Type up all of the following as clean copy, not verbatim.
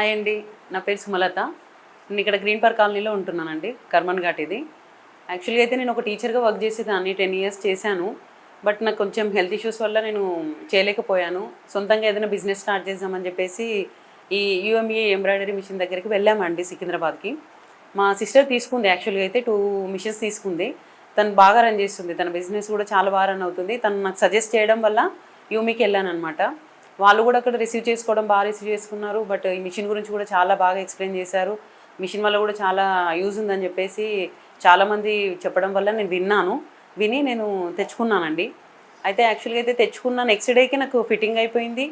Hi అండి. నా పేరు సుమలత. నేను ఇక్కడ గ్రీన్ పార్క్ కాలనీలో ఉంటున్నానండి. కర్మన్ ఘాట్ ఇది. యాక్చువల్‌గా అయితే నేను ఒక టీచర్‌గా వర్క్ చేసేదాన్ని. 10 ఇయర్స్ చేశాను. బట్ నాకు కొంచెం హెల్త్ ఇష్యూస్ వల్ల నేను చేయలేకపోయాను. సొంతంగా ఏదైనా బిజినెస్ స్టార్ట్ చేద్దామని చెప్పేసి ఈ యూఎంఏ ఎంబ్రాయిడరీ మిషన్ దగ్గరికి వెళ్ళామండి సికింద్రాబాద్‌కి. మా సిస్టర్ తీసుకుంది యాక్చువల్‌గా అయితే 2 మిషన్స్ తీసుకుంది. తను బాగా రన్ చేస్తుంది. తన బిజినెస్ కూడా చాలా బాగా రన్ అవుతుంది. తను నాకు సజెస్ట్ చేయడం వల్ల యూమీకి వెళ్ళాననమాట. వాళ్ళు కూడా అక్కడ రిసీవ్ చేసుకోవడం బాగా రిసీవ్ చేసుకున్నారు. బట్ ఈ మిషన్ గురించి కూడా చాలా బాగా ఎక్స్‌ప్లెయిన్ చేశారు. మిషన్ వల్ల కూడా చాలా యూజ్ ఉందని చెప్పేసి చాలామంది చెప్పడం వల్ల నేను విన్నాను. విని నేను తెచ్చుకున్నానండి. అయితే యాక్చువల్‌గా అయితే తెచ్చుకున్న నెక్స్ట్ డేకి నాకు ఫిట్టింగ్ అయిపోయింది.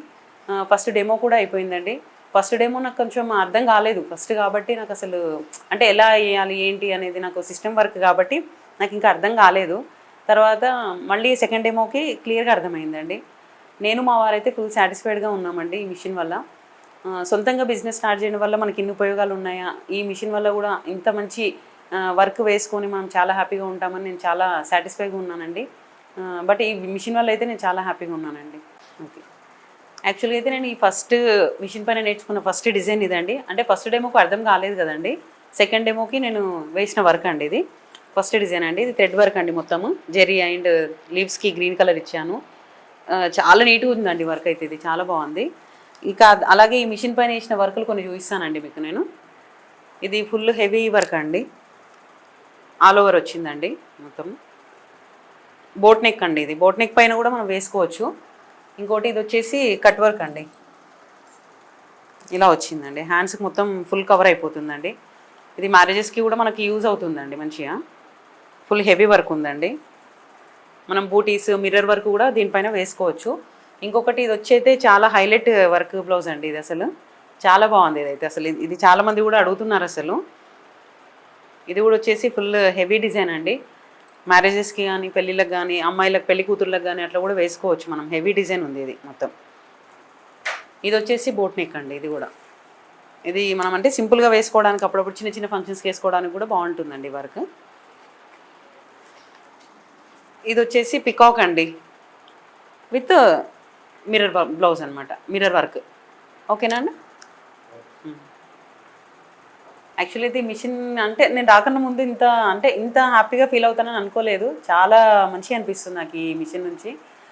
ఫస్ట్ డెమో కూడా అయిపోయిందండి. ఫస్ట్ డెమో నాకు కొంచెం అర్థం కాలేదు. ఫస్ట్ కాబట్టి నాకు అసలు అంటే ఎలా ఎయ్యాలి ఏంటి అనేది నాకు సిస్టమ్ వర్క్ కాబట్టి నాకు ఇంకా అర్థం కాలేదు. తర్వాత మళ్ళీ సెకండ్ డెమోకి క్లియర్‌గా అర్థమైందండి. నేను మా వారైతే ఫుల్ సాటిస్ఫైడ్‌గా ఉన్నామండి ఈ మిషన్ వల్ల. సొంతంగా బిజినెస్ స్టార్ట్ చేయడం వల్ల మనకి ఇన్ని ఉపయోగాలు ఉన్నాయా? ఈ మిషన్ వల్ల కూడా ఇంత మంచి వర్క్ వేసుకొని మనం చాలా హ్యాపీగా ఉంటామని నేను చాలా సాటిస్ఫైగా ఉన్నానండి. బట్ ఈ మిషన్ వల్ల అయితే నేను చాలా హ్యాపీగా ఉన్నానండి. ఓకే. యాక్చువల్‌గా అయితే నేను ఈ ఫస్ట్ మిషన్ పైన నేర్చుకున్న ఫస్ట్ డిజైన్ ఇదండి. అంటే ఫస్ట్ డెమోకి అర్థం కాలేదు కదండీ. సెకండ్ డెమోకి నేను వేసిన వర్క్ అండి ఇది. ఫస్ట్ డిజైన్ అండి. ఇది థ్రెడ్ వర్క్ అండి మొత్తము. జెర్రీ అండ్ లీవ్స్‌కి గ్రీన్ కలర్ ఇచ్చాను. చాలా నీట్‌గా ఉందండి వర్క్ అయితే ఇది. చాలా బాగుంది. ఇంకా అలాగే ఈ మిషన్ పైన వేసిన వర్కులు కొన్ని చూపిస్తానండి మీకు నేను. ఇది ఫుల్ హెవీ వర్క్ అండి. ఆల్ ఓవర్ వచ్చిందండి మొత్తం. బోట్ నెక్ అండి ఇది. బోట్ నెక్ పైన కూడా మనం వేసుకోవచ్చు. ఇంకోటి ఇది వచ్చేసి కట్ వర్క్ అండి. ఇలా వచ్చిందండి. హ్యాండ్స్కి మొత్తం ఫుల్ కవర్ అయిపోతుందండి. ఇది మ్యారేజెస్కి కూడా మనకి యూజ్ అవుతుందండి మంచిగా. ఫుల్ హెవీ వర్క్ ఉందండి. మనం బూటీస్ మిర్రర్ వర్క్ కూడా దీనిపైన వేసుకోవచ్చు. ఇంకొకటి ఇది వచ్చైతే చాలా హైలైట్ వర్క్ బ్లౌజ్ అండి ఇది అసలు. చాలా బాగుంది ఇదైతే అసలు. ఇది చాలామంది కూడా అడుగుతున్నారు అసలు. ఇది కూడా వచ్చేసి ఫుల్ హెవీ డిజైన్ అండి. మ్యారేజెస్కి కానీ పెళ్ళిళ్ళకి కానీ అమ్మాయిలకు పెళ్లి కూతుర్లకు కానీ అట్లా కూడా వేసుకోవచ్చు మనం. హెవీ డిజైన్ ఉంది ఇది మొత్తం. ఇది వచ్చేసి బోట్ నెక్ అండి. ఇది కూడా ఇది మనం అంటే సింపుల్గా వేసుకోవడానికి అప్పుడప్పుడు చిన్న చిన్న ఫంక్షన్స్కి వేసుకోవడానికి కూడా బాగుంటుందండి వర్క్. ఇది వచ్చేసి పికాక్ అండి విత్ మిర్రర్ బ్లౌజ్ అనమాట. Mirror work. ఓకేనా అండి. యాక్చువల్లీ ఇది మిషన్ అంటే నేను రాకన్నా ముందు ఇంత హ్యాపీగా ఫీల్ అవుతానని అనుకోలేదు. చాలా మంచిగా అనిపిస్తుంది నాకు ఈ మిషన్ నుంచి.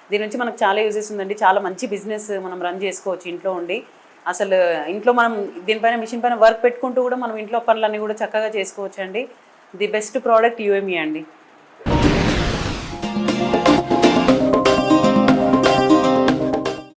దీని నుంచి మనకు చాలా యూజెస్ ఉందండి. చాలా మంచి బిజినెస్ మనం రన్ చేసుకోవచ్చు ఇంట్లో ఉండి. అసలు ఇంట్లో మనం దీనిపైన మిషన్ పైన వర్క్ పెట్టుకుంటూ కూడా మనం ఇంట్లో పనులన్నీ కూడా చక్కగా చేసుకోవచ్చు అండి. ది బెస్ట్ ప్రోడక్ట్ యూఎంఈ అండి.